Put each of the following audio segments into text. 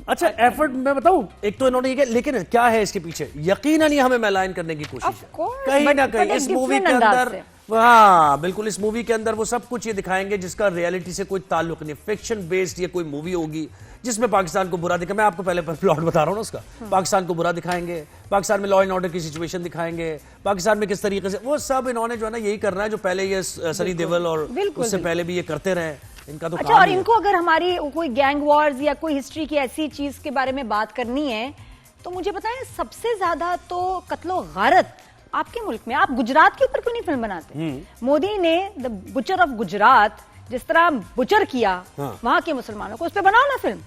अच्छा एफर्ट मैं बताऊं, एक तो इन्होंने ये किया, लेकिन क्या है इसके पीछे, यकीनन ये हमें मैलाइन करने की कोशिश है कहीं ना कहीं इस मूवी के अंदर। हाँ बिल्कुल, इस मूवी के अंदर वो सब कुछ ये दिखाएंगे जिसका रियलिटी से कोई ताल्लुक नहीं, फिक्शन बेस्ड ये कोई मूवी होगी जिसमें पाकिस्तान को बुरा दिखा। मैं आपको पहले प्लॉट बता रहा हूँ ना उसका, पाकिस्तान को बुरा दिखाएंगे, पाकिस्तान में लॉ एंड ऑर्डर की सिचुएशन दिखाएंगे, पाकिस्तान में किस तरीके से वो सब इन्होंने जो है ना यही करना है जो पहले ये सनी देओल और उससे पहले भी ये करते रहे। इनका तो अच्छा, और इनको अगर हमारी कोई गैंग वॉर्स या कोई हिस्ट्री की ऐसी चीज के बारे में बात करनी है तो मुझे बताएं, सबसे ज्यादा तो कत्लो गारत आपके मुल्क में, आप गुजरात के ऊपर क्यों नहीं फिल्म बनाते? मोदी ने द बुचर ऑफ गुजरात जिस तरह बुचर किया वहां के मुसलमानों को, उस पर बनाओ ना फिल्म,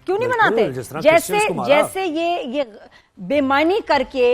क्यों नहीं बनाते? जैसे ये बेमानी करके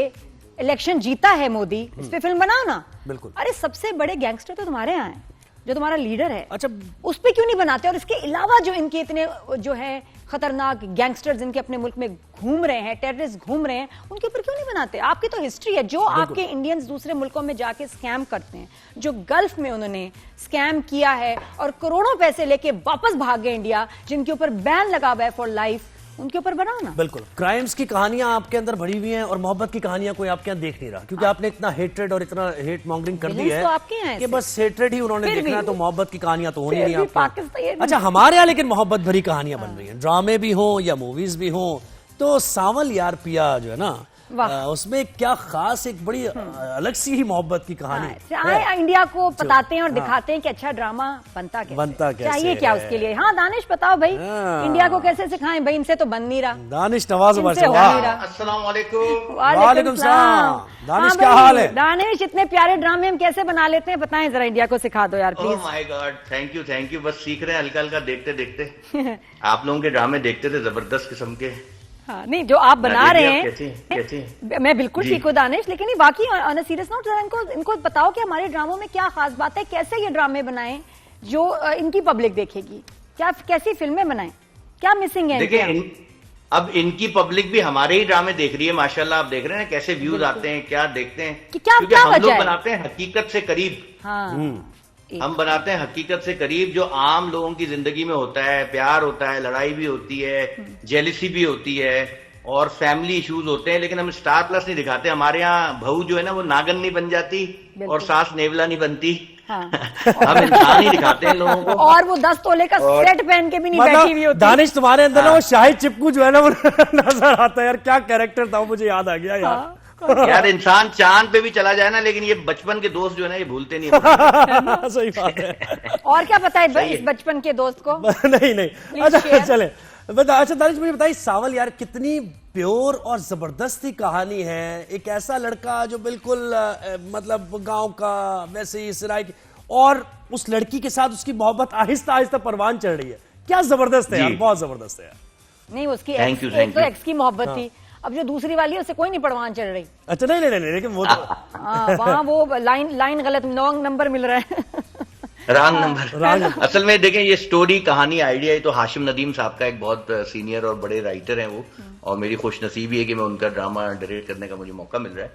इलेक्शन जीता है मोदी, इस पे फिल्म बनाओ ना। बिल्कुल। अरे सबसे बड़े गैंगस्टर तो तुम्हारे यहाँ है, जो तुम्हारा लीडर है। अच्छा, उस पे क्यों नहीं बनाते? और इसके अलावा जो इनके इतने जो है खतरनाक गैंगस्टर्स इनके अपने मुल्क में घूम रहे हैं, टेररिस्ट घूम रहे हैं, उनके ऊपर क्यों नहीं बनाते? आपकी तो हिस्ट्री है, जो आपके इंडियंस दूसरे मुल्कों में जाके स्कैम करते हैं, जो गल्फ में उन्होंने स्कैम किया है और करोड़ों पैसे लेके वापस भाग गए इंडिया, जिनके ऊपर बैन लगा हुआ है फॉर लाइफ, उनके ऊपर बनाओ ना। बिल्कुल, क्राइम्स की कहानियां आपके अंदर भरी हुई हैं और मोहब्बत की कहानियां कोई आपके यहाँ देख नहीं रहा, क्योंकि आपने इतना हेट्रेड और इतना हेट मॉन्गरिंग कर दी है तो कि बस हेट्रेड ही उन्होंने देखना है, तो मोहब्बत की कहानियां तो होनी नहीं आपके। अच्छा, अच्छा, हमारे यहाँ लेकिन मोहब्बत भरी कहानियां बन रही हैं, ड्रामे भी हो या मूवीज भी हो। तो सांवल यार पिया जो है ना, उसमें क्या खास एक बड़ी अलग सी ही मोहब्बत की कहानी है। इंडिया को बताते हैं और दिखाते हैं कि अच्छा ड्रामा बनता कैसे चाहिए, क्या उसके लिए। हाँ दानिश बताओ भाई, इंडिया को कैसे सिखाएं भाई, इनसे तो बन नहीं रहा। दानिश नवाज अस्सलाम वालेकुम। वालेकुम सलाम। दानिश क्या हाल है? दानिश, इतने प्यारे ड्रामे हम कैसे बना लेते हैं, बताएं जरा, इंडिया को सिखा दो यार please. Oh my God, thank you. बस सीख रहे हैं हल्का हल्का, देखते देखते। आप लोगों के ड्रामे देखते थे, जबरदस्त किस्म के। हाँ, नहीं जो आप बना रहे हैं कैसी? मैं बिल्कुल ठीक हूँ दानिश, लेकिन ये बाकी ऑन अ सीरियस नोट जरा इनको बताओ कि हमारे ड्रामों में क्या खास बात है, कैसे ये ड्रामे बनाएं जो इनकी पब्लिक देखेगी, क्या कैसी फिल्में बनाएं, क्या मिसिंग है? देखिए अब इनकी पब्लिक भी हमारे ही ड्रामे देख रही है माशाल्लाह। आप देख रहे हैं कैसे व्यूज आते हैं, क्या देखते हैं, क्योंकि हम लोग बनाते हैं हकीकत से करीब। हम बनाते हैं हकीकत से करीब, जो आम लोगों की जिंदगी में होता है। प्यार होता है, लड़ाई भी होती है, जेलिसी भी होती है और फैमिली इश्यूज होते हैं, लेकिन हम स्टार प्लस नहीं दिखाते। हमारे यहाँ बहू जो है ना वो नागन नहीं बन जाती और सास नेवला नहीं बनती। हाँ। हम इंसान ही दिखाते हैं लोगों को। और वो 10 तोले का सेट पहन के भी नहीं बैठी हुई होती। दानिश तुम्हारे अंदर ना वो शाहिद चिपकू जो है ना वो नजर आता है यार, क्या कैरेक्टर था, मुझे याद आ गया यार। यार इंसान चांद पे भी चला जाए ना, लेकिन ये बचपन के दोस्त जो है ना ये भूलते नहीं है। सही बात है। और क्या पता है इस बचपन के दोस्त को? नहीं। अच्छा चले, अच्छा दानिश मुझे बताइए, सांवल यार कितनी प्योर और जबरदस्ती कहानी है। एक ऐसा लड़का जो बिल्कुल मतलब गांव का, वैसे ही सराय की, और उस लड़की के साथ उसकी मोहब्बत आहिस्ता आहिस्ता परवान चढ़ रही है। क्या जबरदस्त है यार, बहुत जबरदस्त है यार। नहीं उसकी एक्स की मोहब्बत थी, अब जो दूसरी वाली है उससे कोई नहीं परवान चढ़ रही। अच्छा नहीं, लेकिन वो तो वहाँ वो लाइन गलत, रॉन्ग नंबर मिल रहा है। Wrong number. असल में देखें, ये स्टोरी कहानी आइडिया तो हाशिम नदीम साहब का, एक बहुत सीनियर और बड़े राइटर हैं वो, और मेरी खुशनसीबी है कि मैं उनका ड्रामा डायरेक्ट करने का मुझे मौका मिल रहा है।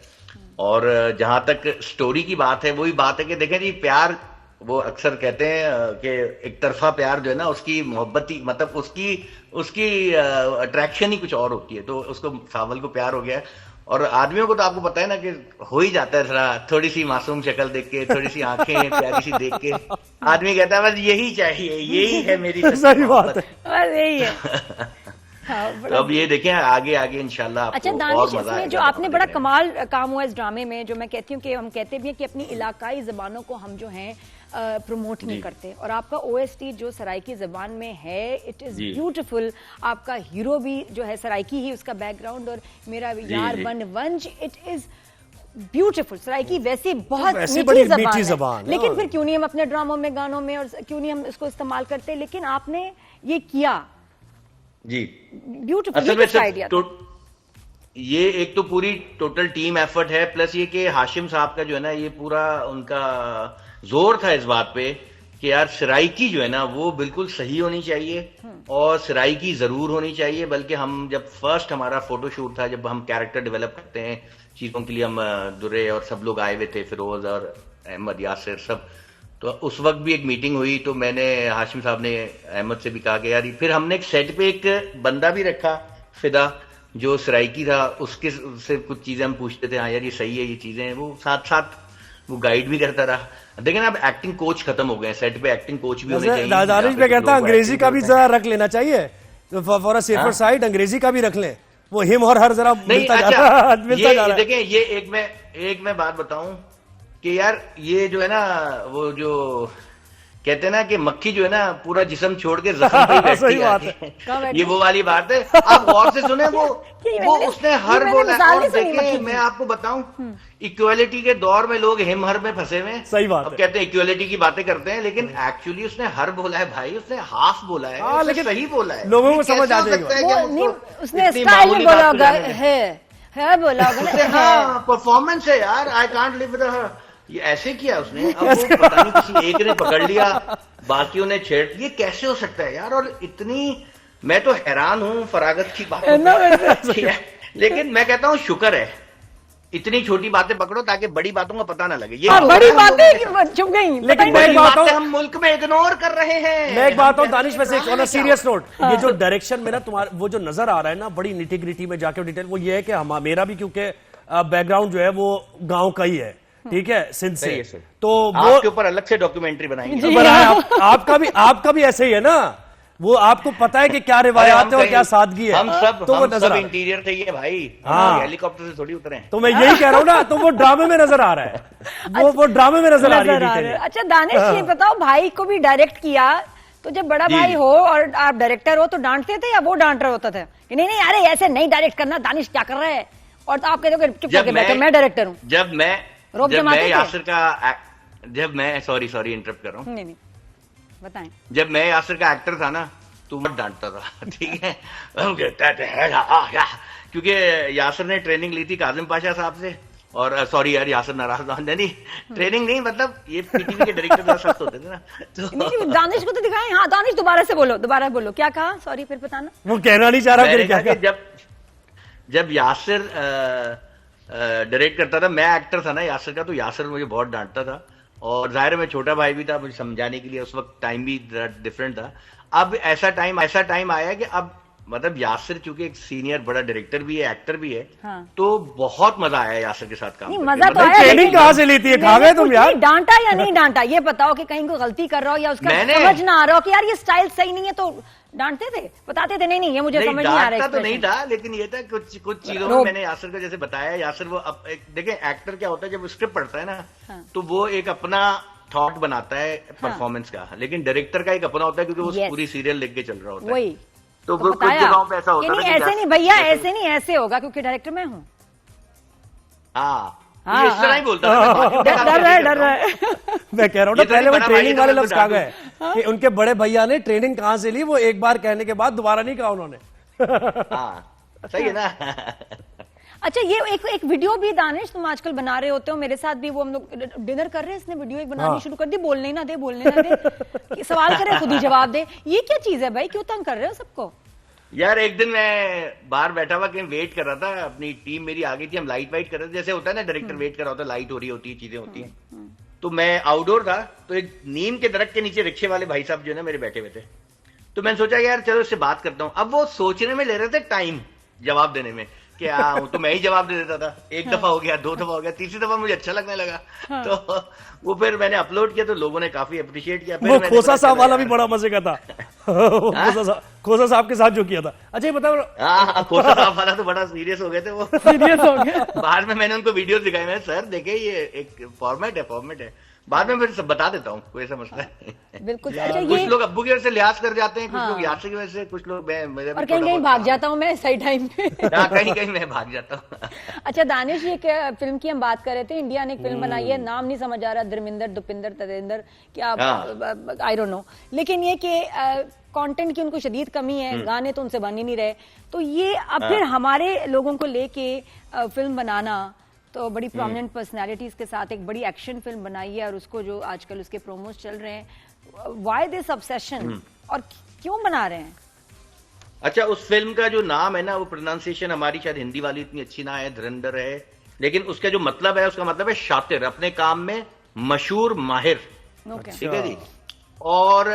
और जहां तक स्टोरी की बात है, वही बात है कि देखें जी, प्यार वो अक्सर कहते हैं कि एक तरफा प्यार जो है ना, उसकी मोहब्बती मतलब उसकी अट्रैक्शन ही कुछ और होती है। तो उसको सांवल को प्यार हो गया, और आदमियों को तो आपको पता है ना कि हो ही जाता है, थोड़ा थोड़ी सी मासूम शक्ल देख के, थोड़ी सी आंखें प्यारी सी देख के आदमी कहता है बस यही चाहिए, यही है मेरी। सही बात है, बस यही है। तो अब ये देखें आगे इंशाल्लाह। अच्छा दानिश, इसमें जो आपने बड़ा कमाल काम हुआ इस ड्रामे में, जो मैं कहती हूँ कि हम कहते भी हैं कि अपनी इलाकाई जबानों को हम जो हैं प्रमोट नहीं करते, और आपका ओएसटी जो सराइकी जबान में है, इट इज ब्यूटीफुल। आपका हीरो भी जो है सराइकी ही उसका बैकग्राउंड, और मेरा यार बन वंज, इट इज ब्यूटीफुल। सराइकी वैसे बहुत मीठी जबान है, लेकिन फिर क्यों नहीं हम अपने ड्रामों में, गानों में, और क्यों नहीं हम इसको इस्तेमाल करते? लेकिन आपने ये किया जी, ब्यूटीफुल आइडिया। ये एक तो पूरी टोटल टीम एफर्ट है, प्लस ये कि हाशिम साहब का जो है ना, ये पूरा उनका जोर था इस बात पे कि यार सराइकी जो है ना वो बिल्कुल सही होनी चाहिए, और सराइकी जरूर होनी चाहिए। बल्कि हम जब फर्स्ट हमारा फोटोशूट था, जब हम कैरेक्टर डेवलप करते हैं चीजों के लिए, हम दुर्रे और सब लोग आए हुए थे, फिरोज और अहमद यासिर सब, तो उस वक्त भी एक मीटिंग हुई, तो मैंने हाशिम साहब ने अहमद से भी कहा कि यार फिर हमने एक सेट पे एक बंदा भी रखा, फिदा, जो सराइकी था, उसके से कुछ चीजें हम पूछते थे, हाँ यार ये सही है, ये चीजें हैं, वो साथ साथ वो गाइड भी करता रहा। देखिए ना, अब एक्टिंग कोच खत्म हो गए, सेट पे एक्टिंग कोच भी होने चाहिए। दानिश पे कहता है अंग्रेजी का भी जरा रख लेना चाहिए, फॉर अ सेफर साइड अंग्रेजी का भी रख लें, वो हिम और हर जरा मिलता जा रहा है। देखें, ये एक मैं बात बताऊं कि यार ये जो है ना, वो जो कहते हैं ना कि मक्खी जो है ना पूरा जिस्म छोड़ के जख्म पे बैठती है, ये वो वाली बात है। आप गौर से सुने, वो उसने हर बोला। और देखें, मैं आपको बताऊं, इक्वालिटी के दौर में लोग हिम हर में फंसे हुए हैं। सही बात अब कहते हैं इक्वालिटी की बातें करते हैं, लेकिन एक्चुअली उसने हर बोला है भाई, उसने हाफ बोला है, लेकिन सही बोला है, लोगों को समझ आ जाएगा। उसने स्टाइल में बोला होगा, है बोला होगा, परफॉर्मेंस है यार, I can't live with her, ये ऐसे किया उसने। अब वो पता नहीं किसी एक ने पकड़ लिया, बाकियों ने छेड़, ये कैसे हो सकता है यार। और इतनी, मैं तो हैरान हूं फरागत की बात, लेकिन मैं कहता हूं शुक्र है, इतनी छोटी बातें पकड़ो ताकि बड़ी बातों का पता ना लगे। ये बड़ी बातें चुप गई, लेकिन मैं एक बात हम मुल्क में इग्नोर कर रहे हैं। मैं एक बात हूं दानिश, वैसे ऑन अ सीरियस नोट, ये जो डायरेक्शन में ना तुम्हारा वो जो नजर आ रहा है ना, बड़ी निटी-ग्रिटी में जाके डिटेल, वो ये है कि मेरा भी क्योंकि बैकग्राउंड जो है वो गांव का ही है, ठीक है, सिंध से, तो वो आपके ऊपर अलग से डॉक्यूमेंट्री बनाएंगे। आपका भी ऐसे ही है ना, वो आपको पता है कि क्या रिवायात है और क्या सादगी है। हम सब तो वो नजर इंटीरियर थे ये भाई, हेलीकॉप्टर से थोड़ी उतरे हैं। तो मैं यही कह रहा हूँ ना, तो वो ड्रामे में नजर आ रहा है, वो ड्रामे में नजर आ रही है। अच्छा दानिश, ये बताओ, भाई को भी डायरेक्ट किया, तो जब बड़ा भाई हो और आप डायरेक्टर हो तो डांटते थे या वो डांट रहा होता था कि नहीं नहीं अरे ऐसे नहीं डायरेक्ट करना, दानिश क्या कर रहा है, और तो आप कहते हो चुप करके बैठो, मैं डायरेक्टर हूँ। जब मैं यासिर का सॉरी इंटरप्ट कर रहा हूँ, नहीं बताएं, जब मैं यासिर का एक्टर था ना, तो मत डांटता था, ठीक है, क्योंकि यासिर ने ट्रेनिंग ली थी काजिम पाशा साहब से, और सॉरी यार यासिर नाराज नहीं, ट्रेनिंग नहीं, मतलब ये पीटीवी के डायरेक्टर सख्त होते थे ना, तो नहीं, दानिश को तो दिखाएं। हाँ दानिश, दोबारा बोलो क्या कहा, सॉरी फिर बताना। वो कहना नहीं चाह रहा क्या। जब यासिर डायरेक्ट करता था, मैं एक्टर था ना यासिर का, तो यासिर मुझे बहुत डांटता था, और जाहिर है मैं छोटा भाई भी था, मुझे समझाने के लिए उस वक्त टाइम भी डिफरेंट था। अब ऐसा टाइम आया कि अब मतलब यासिर चूंकि एक सीनियर बड़ा डायरेक्टर भी है, एक्टर भी है, हाँ। तो बहुत मजा आया यासिर के साथ काम करके। मजा तो आया, ट्रेनिंग कहाँ से ली थी, खा गए तुम यार। डांटा या नहीं डांटा ये बताओ, कि कहीं कोई गलती कर रहा हो या उसका समझ ना आ रहा हो कि यार ये स्टाइल सही नहीं है, तो डांटते थे, बताते थे नहीं ये मुझे समझ नहीं आ रहा है। तो नहीं था, लेकिन ये था कुछ चीजों में मैंने यासिर को जैसे बताया, यासिर वो देखें एक्टर क्या होता है, जब स्क्रिप्ट पढ़ता है ना, तो वो एक अपना थॉट बनाता है परफॉर्मेंस का, लेकिन डायरेक्टर का एक अपना होता है, क्योंकि वो पूरी सीरियल लिख के चल रहा होता है। वही तो कुछ जगहों पे ऐसा होता है, ऐसे नहीं भैया, ऐसे नहीं, ऐसे होगा क्योंकि डायरेक्टर मैं हूँ। इस तरह ही बोलता है, डर रहा है। मैं कह रहा हूँ ना, पहले वो ट्रेनिंग वाले लफ्ज कहा गए कि उनके बड़े भैया ने ट्रेनिंग कहाँ से ली, वो एक बार कहने के बाद दोबारा नहीं कहा उन्होंने। सही है ना। अच्छा, ये एक वीडियो भी दानिश तुम आजकल बना रहे होते हो, मेरे साथ भी वो हम लोग डिनर कर रहे हैं, इसने वीडियो एक बनानी शुरू कर दी, बोलने ना दे सवाल करे खुद ही जवाब दे, ये क्या चीज है भाई, क्यों तंग कर रहे हो सबको। यार एक दिन मैं बाहर बैठा हुआ कहीं वेट कर रहा था, अपनी टीम मेरी आ गई थी, हम लाइट वाइट कर रहे थे, जैसे होता है ना डायरेक्टर वेट कर रहा होता है, लाइट हो रही होती है, चीजें होती हैं। तो मैं आउटडोर था, तो एक नीम के दरख्त के नीचे रिक्शे वाले भाई साहब जो है ना मेरे बैठे हुए थे, तो मैंने सोचा यार चलो इससे बात करता हूँ। अब वो सोचने में ले रहे थे टाइम जवाब देने में, क्या तो मैं ही जवाब दे देता था, एक दफा हो गया, दो दफा हो गया, तीसरी दफा मुझे अच्छा लगने लगा, तो वो फिर मैंने अपलोड किया, तो लोगों ने काफी अप्रिशिएट किया। वो खोसा साहब वाला भी बड़ा मजे का था। खोसा साहब के साथ जो किया था, अच्छा ये बताओ। हाँ, खोसा साहब वाला तो बड़ा सीरियस हो गए थे वो, सीरियस हो गए। बाद में मैंने उनको वीडियो दिखाई, मैं सर देखे ये एक फॉर्मेट है, बाद में फिर सब बता देता हूँ, कोई ऐसा मसला नहीं। बिल्कुल। कुछ लोग अब्बू की वजह से लिहाज कर जाते हैं, कुछ लोग यासिर की वजह से, कुछ लोग और कहीं भाग जाता हूँ मैं सही टाइम पे। कहीं मैं भाग जाता हूँ। अच्छा दानिश, ये फिल्म की हम बात कर रहे थे, इंडिया ने एक फिल्म बनाई है, नाम नहीं समझ आ रहा, धर्मिंदर दुपिंदर तदेंदर क्या, आई डोंट नो, लेकिन ये कि कंटेंट की उनको शदीद कमी है, गाने तो उनसे बन ही नहीं रहे, तो ये अब फिर हमारे लोगों को लेके फिल्म बनाना, तो बड़ी प्रोमिनेंट पर्सनालिटीज के साथ एक बड़ी एक्शन फिल्म बनाई है, और उसको जो आजकल उसके प्रोमोज चल रहे हैं, व्हाई दिस ऑब्सेशन, और क्यों बना रहे हैं। अच्छा, उस फिल्म का जो नाम है ना, वो प्रोनाउंसिएशन हमारी शायद हिंदी वाली इतनी अच्छी ना है, धुरंधर है, लेकिन उसका जो मतलब है, उसका मतलब है शातिर, अपने काम में मशहूर, माहिर, ठीक है जी। और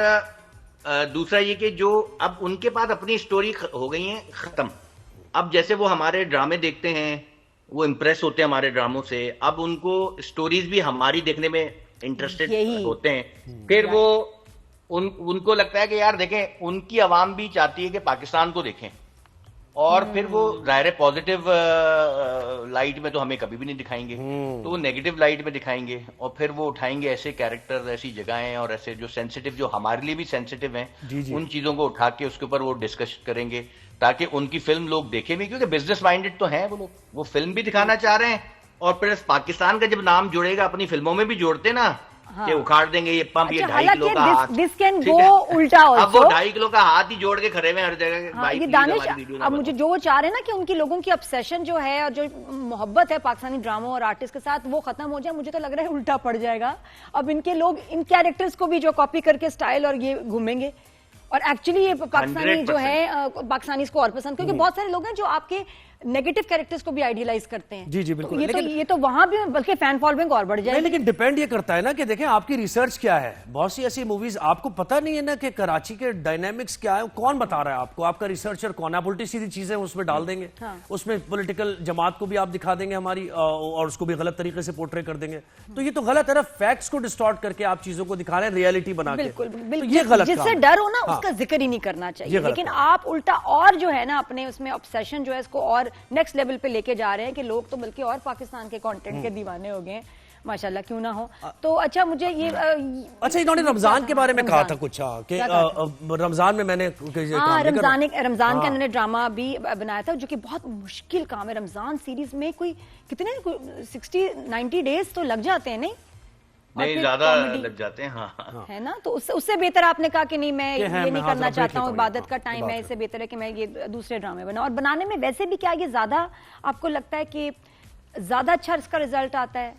दूसरा ये कि जो अब उनके पास अपनी स्टोरी हो गई है खत्म। अब जैसे वो हमारे ड्रामे देखते हैं, वो इम्प्रेस होते हैं हमारे ड्रामों से, अब उनको स्टोरीज भी हमारी देखने में इंटरेस्टेड होते हैं। फिर वो उनको लगता है कि यार देखें, उनकी आवाम भी चाहती है कि पाकिस्तान को देखें, और फिर वो जाहिर पॉजिटिव लाइट में तो हमें कभी भी नहीं दिखाएंगे, तो वो नेगेटिव लाइट में दिखाएंगे, और फिर वो उठाएंगे ऐसे कैरेक्टर, ऐसी जगहें और ऐसे जो सेंसिटिव, जो हमारे लिए भी सेंसिटिव हैं, उन चीजों को उठा के उसके ऊपर वो डिस्कस करेंगे ताकि उनकी फिल्म लोग देखें भी, क्योंकि बिजनेस माइंडेड तो हैं वो लोग, वो फिल्म भी दिखाना चाह रहे हैं, और प्लस पाकिस्तान का जब नाम जुड़ेगा अपनी फिल्मों में भी जोड़ते ना, कि उखाड़ देंगे ये पंप, ये 2.5 किलो का हाथ, दिस कैन गो उल्टा अब वो 2.5 किलो का हाथ ही जोड़ के खड़े हुए हर जगह। ये दानिश, अब मुझे जो वो चाह रहे हैं ना कि उनकी लोगों की ऑब्सेशन जो है और जो मोहब्बत है पाकिस्तानी ड्रामा और आर्टिस्ट के साथ, वो खत्म हो जाए, मुझे तो लग रहा है उल्टा पड़ जाएगा। अब इनके लोग इन कैरेक्टर्स को भी जो कॉपी करके स्टाइल और ये घूमेंगे, और एक्चुअली ये पाकिस्तानी जो है पाकिस्तानी को और पसंद, क्योंकि बहुत सारे लोग हैं जो आपके नेगेटिव कैरेक्टर्स को भी आइडियलाइज करते हैं। जी बिल्कुल। ये तो वहां भी बल्कि फैन फॉलोइंग और बढ़ जाएगी। लेकिन डिपेंड ये करता है ना कि देखें आपकी रिसर्च क्या है। बहुत सी ऐसी मूवीज आपको पता नहीं है ना कि कराची के डायनेमिक्स क्या है, कौन बता रहा है आपको, आपका रिसर्चर कौन है। आप उल्टी सीधी चीजें उसमें डाल देंगे, उसमें पॉलिटिकल जमात को भी आप दिखा देंगे हमारी, और उसको भी गलत तरीके से पोर्ट्रे कर देंगे, तो ये तो गलत है ना। फैक्ट्स को डिस्टॉर्ट करके आप चीजों को दिखा रहे हैं रियलिटी बना के, बिल्कुल ये गलत। जिससे डर हो ना उसका जिक्र ही नहीं करना चाहिए, लेकिन आप उल्टा और जो है ना अपने उसमें ऑब्सेशन जो है इसको और नेक्स्ट लेवल पे लेके जा रहे हैं कि लोग तो बल्कि और पाकिस्तान के कंटेंट के दीवाने हो गए, माशाल्लाह, क्यों ना हो। तो अच्छा, मुझे ये अच्छा, इन्होंने रमजान के बारे में कहा था कुछ कि रमजान में मैंने रमजान का इन्होंने ड्रामा भी बनाया था, जो कि बहुत मुश्किल काम है। रमजान सीरीज में कोई कितने 60-90 डेज तो लग जाते हैं, नहीं ज्यादा लग जाते हैं, हाँ है ना। तो उससे बेहतर आपने कहा कि नहीं, मैं ये नहीं करना चाहता हूँ, इबादत का टाइम है, इससे बेहतर है कि मैं ये दूसरे ड्रामे बनाऊं। और बनाने में वैसे भी क्या ये ज्यादा आपको लगता है कि ज्यादा अच्छा इसका रिजल्ट आता है?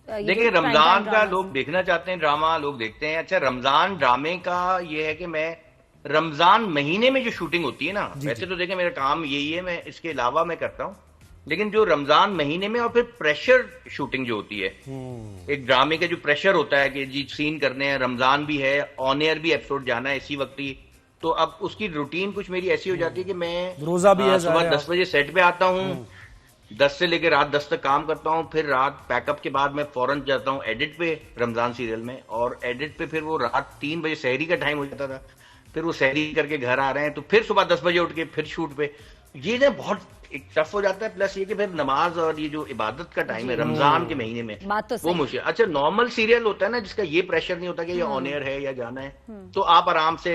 देखिए, रमजान का लोग देखना चाहते हैं, ड्रामा लोग देखते हैं। अच्छा, रमजान ड्रामे का ये है कि मैं रमजान महीने में जो शूटिंग होती है ना, वैसे तो देखें मेरा काम यही है, मैं इसके अलावा मैं करता हूँ, लेकिन जो रमजान महीने में और फिर प्रेशर शूटिंग जो होती है, एक ड्रामे का जो प्रेशर होता है कि जी सीन करने हैं, रमजान भी है, ऑन एयर भी एपिसोड जाना है इसी वक्त ही, तो अब उसकी रूटीन कुछ मेरी ऐसी हो जाती है कि मैं रोजा भी है, सुबह 10 बजे सेट पे आता हूँ, 10 से लेकर रात 10 तक काम करता हूँ, फिर रात पैकअप के बाद मैं फौरन जाता हूँ एडिट पे रमजान सीरियल में, और एडिट पे फिर वो रात 3 बजे सहरी का टाइम हो जाता था, फिर वो सहरी करके घर आ रहे हैं, तो फिर सुबह 10 बजे उठ के फिर शूट पे, ये ना बहुत एक टफ हो जाता है। प्लस ये कि फिर नमाज और ये जो इबादत का टाइम है रमजान के महीने में, वो मुश्किल। अच्छा, नॉर्मल सीरियल होता है ना जिसका ये प्रेशर नहीं होता कि ये ऑन एयर है या जाना है, तो आप आराम से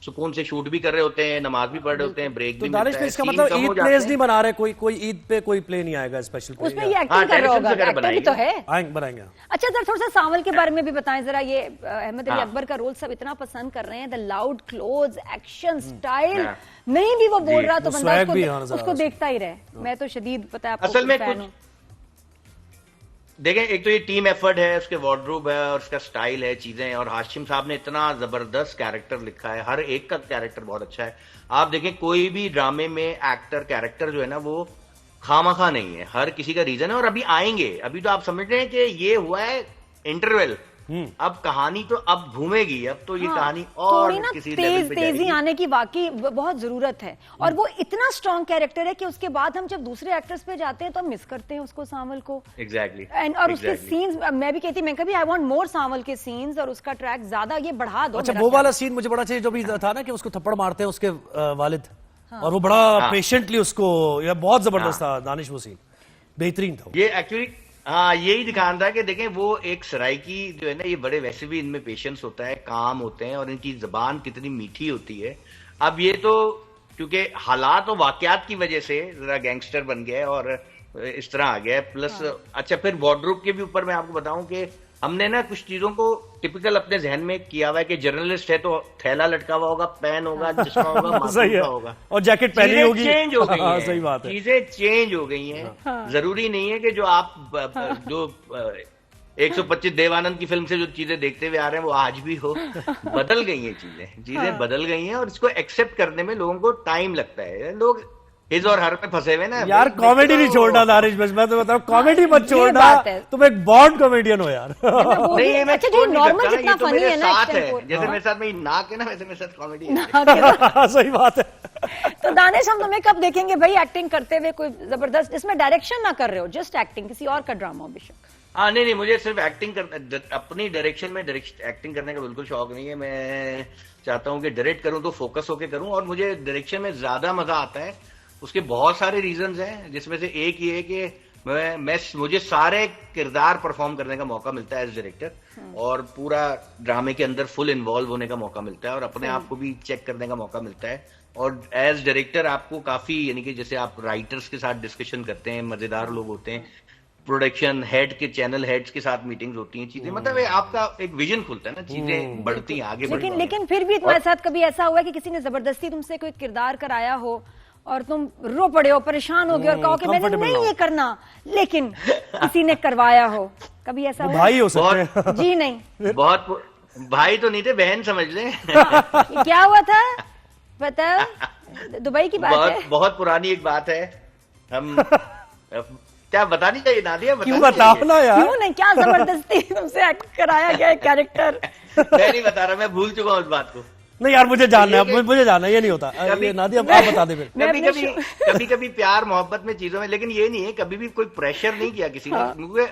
सुकून से शूट भी कर रहे होते हैं, नमाज भी पढ़ रहे होते हैं, ब्रेक भी मिलता है। इसका मतलब ईद प्लेस नहीं बना रहे, कोई ईद पे कोई प्ले नहीं आएगा स्पेशल, उसमें ये एक्टिंग कर रहा होगा, एक्टर भी तो है, बनाएंगे। अच्छा सर, थोड़ा सा सावल के बारे में भी बताएं जरा। ये अहमद अली अकबर का रोल सब इतना पसंद कर रहे हैं, the loud close action style, नहीं भी वो बोल रहा तो बंदा उसको देखता ही रहे। मैं तो शदीद पता है आपको असल में कुछ देखें, एक तो ये टीम एफर्ट है, उसके वार्डरोब है और उसका स्टाइल है, चीजें, और हाशिम साहब ने इतना जबरदस्त कैरेक्टर लिखा है, हर एक का कैरेक्टर बहुत अच्छा है। आप देखें कोई भी ड्रामे में एक्टर कैरेक्टर जो है ना वो खामखा नहीं है, हर किसी का रीजन है, और अभी आएंगे। अभी तो आप समझ रहे हैं कि ये हुआ है इंटरवल, अब कहानी तो अब घूमेगी, अब तो ये कहानी और किसी लेवल पे तेजी आने की वाकई बहुत जरूरत है। और वो इतना स्ट्रॉन्ग कैरेक्टर है कि उसके बाद हम जब दूसरे एक्टर्स पे जाते हैं तो हम मिस करते हैं उसको, सांवल को। एग्जैक्टली। और उसके सीन्स मैं भी कहती, मैं कभी आई वांट मोर सांवल के सीन्स, और उसका ट्रैक ज्यादा ये बढ़ा दो। अच्छा, वो वाला सीन मुझे बड़ा चाहिए जो भी था ना कि उसको थप्पड़ मारते हैं उसके वालिद, और वो बड़ा पेशेंटली उसको, यह बहुत जबरदस्त था दानिश, वो सीन बेहतरीन था। ये एक्चुअली हाँ यही दिखाना था कि देखें वो एक सराइकी जो है ना, ये बड़े वैसे भी इनमें पेशेंस होता है, काम होते हैं, और इनकी जबान कितनी मीठी होती है। अब ये तो क्योंकि हालात और वाकयात की वजह से जरा गैंगस्टर बन गया और इस तरह आ गया, प्लस अच्छा फिर वार्डरोब के भी ऊपर मैं आपको बताऊं कि हमने ना कुछ चीजों को टिपिकल अपने जहन में किया हुआ है कि जर्नलिस्ट है तो थैला लटका हुआ होगा, पेन होगा, चश्मा होगा, मास्क होगा, और जैकेट पहनी होगी। चेंज हो गई हैं, सही बात है, चीजें चेंज हो गई हैं। जरूरी नहीं है कि जो आप जो 125 देवानंद की फिल्म से जो चीजें देखते हुए आ रहे हैं वो आज भी हो, बदल गई हैं चीजें बदल गई हैं, और इसको एक्सेप्ट करने में लोगों को टाइम लगता है। लोग हिज और हर में फंसे हुए ना यार। कॉमेडी नहीं छोड़ना दानिश, बस मैं तो बताऊं, कॉमेडी मत छोड़ना, तुम एक बॉन्ड कॉमेडियन हो यार। नहीं, मैं अच्छा, जो नॉर्मल जितना फनी है ना, जैसे मेरे साथ में नाक है ना, वैसे मेरे साथ कॉमेडी है। सही बात है। तो दानिश, हम तुम्हें कब देखेंगे भाई एक्टिंग करते हुए, कोई जबरदस्त, जिसमें डायरेक्शन ना कर रहे हो, जस्ट एक्टिंग, किसी और का ड्रामा हो बेशक। हाँ, नहीं, मुझे सिर्फ एक्टिंग करना, अपनी डायरेक्शन में एक्टिंग करने का बिल्कुल शौक नहीं है। मैं चाहता हूँ कि डायरेक्ट करूँ तो फोकस होके करूँ, और मुझे डायरेक्शन में ज्यादा मजा आता है। उसके बहुत सारे रीजंस हैं, जिसमें से एक ये है कि मुझे सारे किरदार परफॉर्म करने का मौका मिलता है एज डायरेक्टर, और पूरा ड्रामे के अंदर फुल इन्वॉल्व होने का मौका मिलता है, और अपने आप को भी चेक करने का मौका मिलता है। और एज डायरेक्टर आपको काफी, यानी कि जैसे आप राइटर्स के साथ डिस्कशन करते हैं, मजेदार लोग होते हैं, प्रोडक्शन हेड के, चैनल हेड्स के साथ मीटिंग्स होती हैं, चीजें, मतलब आपका एक विजन खुलता है ना, चीजें बढ़ती हैं आगे। लेकिन फिर भी तुम्हारे साथ कभी ऐसा हुआ कि किसी ने जबरदस्ती तुमसे कोई किरदार कराया हो और तुम रो पड़े हो, परेशान हो गए और कहो कि मैंने नहीं ये करना, लेकिन किसी ने करवाया हो, कभी ऐसा हुआ? भाई हो सकते हैं। जी नहीं, बहुत भाई तो नहीं थे, बहन समझ ले। क्या हुआ था पता? दुबई की बात है, बहुत पुरानी एक बात है। हम क्या बतानी चाहिए नादिया? क्यों बताओ ना यार, क्यों नहीं, क्या जबरदस्ती तुमसे एक्ट कराया गया कैरेक्टर? मैं नहीं बता रहा, मैं भूल चुका हूँ उस बात को। नहीं यार, मुझे जानना है, मुझे जानना है, ये नहीं होता। नादिया आप बता दे फिर। कभी प्यार मोहब्बत में चीजों में, लेकिन ये नहीं है, कभी भी कोई प्रेशर नहीं किया किसी ने। मुझे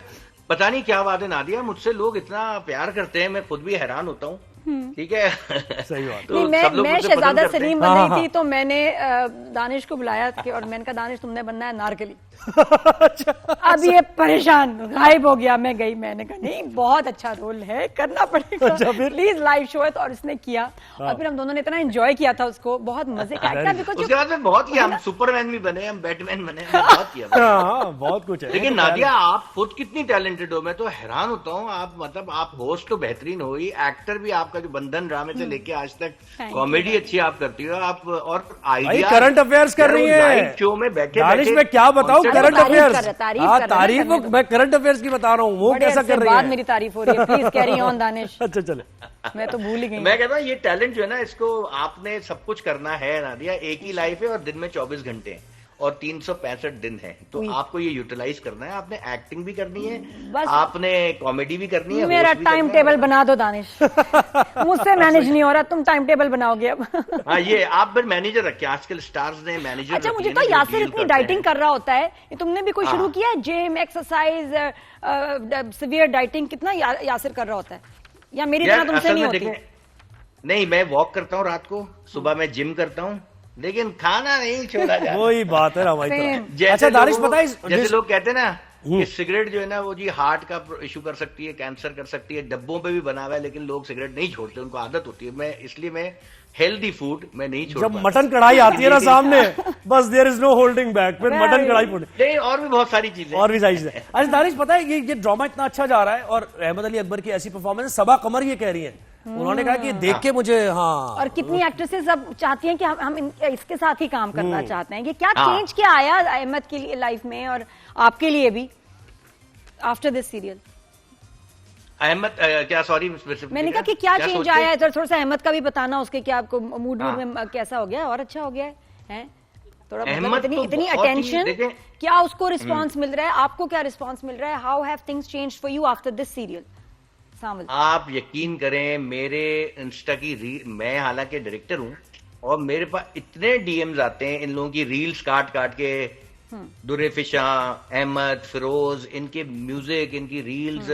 पता नहीं क्या बात है नादिया, मुझसे लोग इतना प्यार करते हैं, मैं खुद भी हैरान होता हूँ। ठीक है, सही बात। तो मैं शहजादा सलीम बन रही थी, तो मैंने दानिश को बुलाया और मैंने कहा दानिश तुमने बनना है नारकली। अब ये परेशान गायब हो गया। मैं गई, मैंने कहा नहीं बहुत अच्छा रोल है, करना पड़ेगा, प्लीज लाइव शो है। तो और इसने किया, और फिर हम दोनों ने इतना एंजॉय किया था उसको, बहुत मजे का एक्टर। उसके बाद में बहुत किया, हम सुपरमैन भी बने, हम बैटमैन बने, बहुत किया, बहुत कुछ है। लेकिन नादिया आप खुद कितनी टैलेंटेड हो, मैं तो हैरान होता हूँ। आप मतलब आप होस्ट तो बेहतरीन हो ही, एक्टर भी आपका जो बंधन ड्रामे से लेके आज तक, कॉमेडी अच्छी आप करती हो आप, और आइडिया करंट अफेयर्स कर रही है शो में बैठे दानिश में, क्या बताऊं करंट अफेयर्स, तारीफ मैं करंट अफेयर्स की बता रहा हूँ, वो कैसा कर रही है, मेरी तारीफ हो रही है, प्लीज कैरी ऑन दानिश। अच्छा चले, मैं तो भूल ही गई। मैं कहता हूँ ये टैलेंट जो है ना, इसको आपने सब कुछ करना है नादिया। एक ही लाइफ है और दिन में 24 घंटे हैं और 365 दिन है, तो आपको ये यूटिलाइज करना है। आपने एक्टिंग भी करनी है, आपने कॉमेडी भी करनी है। मेरा टाइम टेबल बना दो दानिश, मुझसे मैनेज नहीं हो रहा, तुम टाइम टेबल बनाओगे अब। हाँ, ये आप फिर मैनेजर रखे, आजकल स्टार्स ने मैनेजर। अच्छा, मुझे तो यासिर इतनी डाइटिंग कर रहा होता है, ये तुमने भी कोई शुरू किया है? जिम, एक्सरसाइज, सीवियर डाइटिंग, कितना यासिर कर रहा होता है, या मेरी तरह तुमसे नहीं होती? नहीं, मैं वॉक करता हूँ रात को, सुबह मैं जिम करता हूँ, लेकिन खाना नहीं छोड़ा जाता। वही बात है ना भाई। अच्छा दानिश, पता है जैसे लोग कहते हैं ना कि सिगरेट जो है ना वो जी हार्ट का इशू कर सकती है, कैंसर कर सकती है, डब्बों पे भी बना हुआ है, लेकिन लोग सिगरेट नहीं छोड़ते, उनको आदत होती है। इसलिए मैं हेल्दी फूड मैं नहीं छोड़ता। जब मटन कढ़ाई आती है ना सामने, बस there is no holding back, फिर मटन कढ़ाई फोड़। नहीं, और भी बहुत सारी चीजें, और भी सारी चीजें। अच्छा दानिश, पता है ये ड्रामा इतना अच्छा जा रहा है, और रहमत अली अकबर की ऐसी परफॉर्मेंस, सबा कमर ये कह रही है, उन्होंने कहा कि देख के मुझे, हाँ, और कितनी एक्ट्रेसेस अब चाहती हैं कि हम इसके साथ ही काम करना चाहते हैं। ये क्या चेंज क्या आया अहमद के लिए लाइफ में, और आपके लिए भी आफ्टर दिस सीरियल? अहमद क्या, सॉरी मैंने कहा कि क्या चेंज आया है, थोड़ा सा अहमद का भी बताना, उसके क्या आपको मूड में कैसा हो गया है, और अच्छा हो गया है थोड़ा, मतलब इतनी अटेंशन, क्या उसको रिस्पॉन्स मिल रहा है, आपको क्या रिस्पॉन्स मिल रहा है? How have things changed for you after this serial? आप यकीन करें, मेरे इंस्टा की मैं हालांकि डायरेक्टर हूं, और मेरे पास इतने डीएम्स आते हैं इन लोगों की रील्स काट काट के, दुर्रे फिशा, अहमद, फिरोज, इनके म्यूजिक, इनकी रील्स,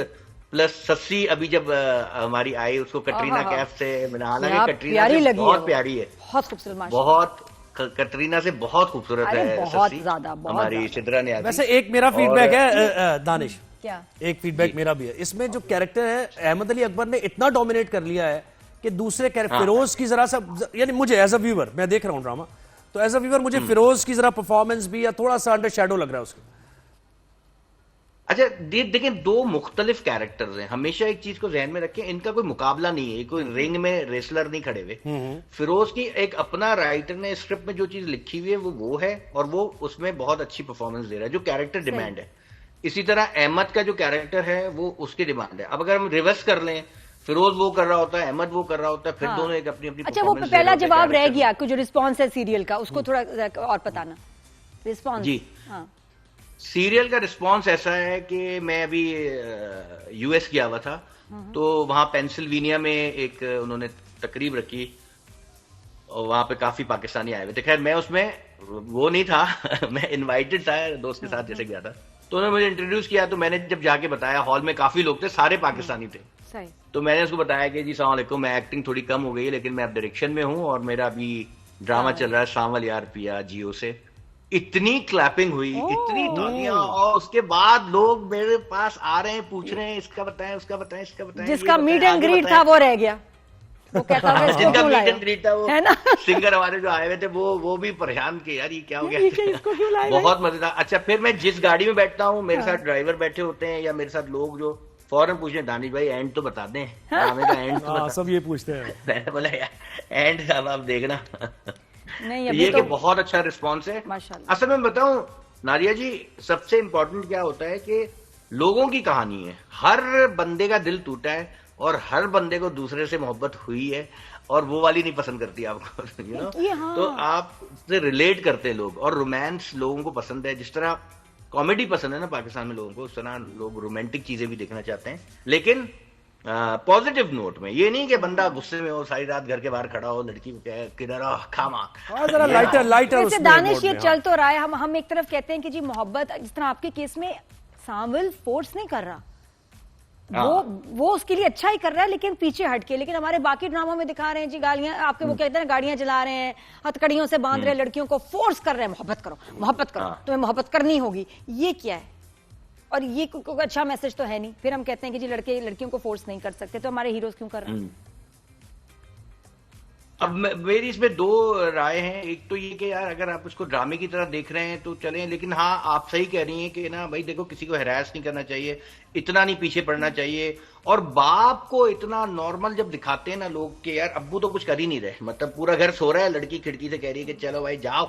प्लस सस्सी अभी जब हमारी आई, उसको कटरीना कैफ से मैंने, हालांकि कटरीना से बहुत प्यारी है, बहुत खूबसूरत, बहुत कटरीना से बहुत खूबसूरत है, बहुत ज्यादा, हमारी सिद्रा ने। वैसे एक मेरा फीडबैक है दानिश, क्या एक फीडबैक मेरा भी है, इसमें जो कैरेक्टर है अहमद अली अकबर ने इतना डोमिनेट कर लिया है कि दूसरे फिरोज की जरा सा, यानी मुझे एज अ व्यूअर, मैं देख रहा हूँ ड्रामा, तो एज अ व्यूअर मुझे फिरोज की जरा परफॉर्मेंस भी या थोड़ा सा अंडर शैडो लग रहा है उसका। अच्छा देखें, दो मुख्तलिफ कैरेक्टर्स हैं, हमेशा एक चीज को जहन में रखें, इनका कोई मुकाबला नहीं है, कोई रिंग में रेसलर नहीं खड़े हुए। फिरोज की एक अपना राइटर ने स्क्रिप्ट में जो चीज लिखी हुई है वो है, और वो उसमें बहुत अच्छी परफॉर्मेंस दे रहा है, जो कैरेक्टर डिमांड है। इसी तरह अहमद का जो कैरेक्टर है वो उसकी डिमांड है। अब अगर हम रिवर्स कर लें, फिरोज वो कर रहा होता है, अहमद वो कर रहा होता है, फिर दोनों एक अपनी अपनी। अच्छा, वो पहला जवाब रह गया, जो रिस्पॉन्स है सीरियल का, उसको थोड़ा और बताना। रिस्पॉन्स जी। हाँ। सीरियल का रिस्पॉन्स ऐसा है कि मैं अभी यूएस गया हुआ था, तो वहां पेंसिल्वेनिया में एक उन्होंने तकरीब रखी और वहां पे काफी पाकिस्तानी आए हुए थे। खैर मैं उसमें वो नहीं था मैं इनवाइटेड था, दोस्त के साथ जैसे गया था, तो उन्होंने मुझे इंट्रोड्यूस किया। तो मैंने जब जाके बताया, हॉल में काफी लोग थे, सारे पाकिस्तानी थे। सही। तो मैंने उसको बताया कि जी सलाम अलैकुम, मैं एक्टिंग थोड़ी कम हो गई है लेकिन मैं अब डायरेक्शन में हूँ और मेरा अभी ड्रामा चल रहा है सांवल यार पिया जियो से। इतनी क्लैपिंग हुई, इतनी तालियां, और उसके बाद लोग मेरे पास आ रहे हैं, पूछ रहे हैं इसका बताएं, उसका बताएं, इसका बताएं। जिसका मीट एंड ग्रीट था वो रह गया, वो कहता है इसको जिनका क्यों मीट लाए, एंड ग्रीट था वो है ना? सिंगर हमारे जो आए हुए थे वो भी परेशान के यार ये क्या हो ये क्या, गया। इसको क्यों लाए बहुत मजेदार। अच्छा, फिर मैं जिस गाड़ी में बैठता हूँ, मेरे साथ ड्राइवर बैठे होते हैं या मेरे साथ लोग जो फौरन पूछते हैं, दानिश भाई एंड तो बता दें, ड्रामे का एंड तो बता। सब ये पूछते हैं। मैंने बोला यार एंड अब आप देखना। नहीं तो अभी ये तो कि बहुत अच्छा रिस्पॉन्स है माशाल्लाह। असल में। बताऊं नारिया जी, सबसे इंपॉर्टेंट क्या होता है कि लोगों की कहानी है। हर बंदे का दिल टूटा है और हर बंदे को दूसरे से मोहब्बत हुई है, और वो वाली नहीं पसंद करती आपको, यू नो। हाँ। तो आप से रिलेट करते हैं लोग, और रोमांस लोगों को पसंद है। जिस तरह कॉमेडी पसंद है ना पाकिस्तान में लोगों को, उस तरह लोग रोमांटिक चीजें भी देखना चाहते हैं, लेकिन पॉजिटिव नोट में। ये नहीं कि बंदा गुस्से में हो, सारी रात घर के बाहर खड़ा हो, लड़की किधर खामा। जरा लाइटर लाइटर वैसे दानिश ये चल तो रहा है, हम एक तरफ कहते हैं कि जी मोहब्बत, जिस तरह आपके केस में सांवल फोर्स नहीं कर रहा, वो उसके लिए अच्छा ही कर रहा है लेकिन पीछे हटके। लेकिन हमारे बाकी ड्रामों में दिखा रहे हैं जी गालियां, आपके वो कहते हैं गाड़ियां चला रहे हैं, हथकड़ियों से बांध रहे हैं लड़कियों को, फोर्स कर रहे हैं मोहब्बत करो, मोहब्बत करो, तुम्हें मोहब्बत करनी होगी। ये क्या है? और ये कोई अच्छा मैसेज तो है नहीं। फिर हम कहते हैं कि जी लड़के लड़कियों को फोर्स नहीं कर सकते, तो हमारे हीरोज क्यों कर रहे हैं? अब मेरी इसमें दो राय हैं। एक तो ये कि यार अगर आप उसको ड्रामे की तरह देख रहे हैं तो चलें, लेकिन हाँ आप सही कह रही हैं कि ना भाई देखो, किसी को हैरास नहीं करना चाहिए, इतना नहीं पीछे पड़ना चाहिए। और बाप को इतना नॉर्मल जब दिखाते हैं ना लोग कि यार अब्बू तो कुछ कर ही नहीं रहे, मतलब पूरा घर सो रहा है, लड़की खिड़की से कह रही है कि चलो भाई जाओ,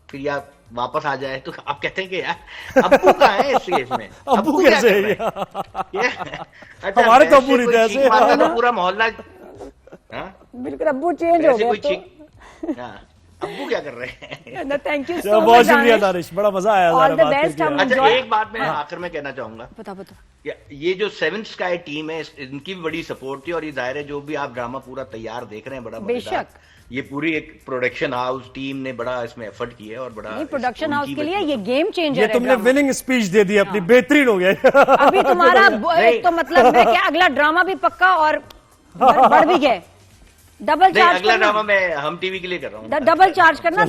फिर यार वापस आ जाए, तो आप कहते हैं कि यार अब्बू कहाँ है इस केस में? अब्बू कैसे है? अच्छा, हमारे तो अब्बू नहीं थे ऐसे। तो पूरा मोहल्ला बिल्कुल अब्बू चेंज हो गया तो। अब्बू क्या कर रहे हैं? थैंक यू सो मच, बहुत शुक्रिया दानिश, बड़ा मजा आया। All the best. हम अच्छा एक बात मैं आखिर में कहना चाहूंगा, बता ये जो सेवन स्काई टीम है इनकी भी बड़ी सपोर्ट थी, और ये दायरे जो भी आप ड्रामा पूरा तैयार देख रहे हैं बड़ा बेशक, ये पूरी एक प्रोडक्शन हाउस टीम ने बड़ा इसमें एफर्ट किया है, और बड़ा नहीं प्रोडक्शन हाउस के लिए ये गेम चेंजर है। तुमने विनिंग स्पीच दे दी अपनी, बेहतरीन हो गया। अभी तुम्हारा एक तो मतलब मैं क्या, अगला ड्रामा भी पक्का और बढ़ भी गए। डबल चार्ज अगला ड्रामा मैं हम टीवी के लिए कर रहा हूँ, डबल चार्ज करना।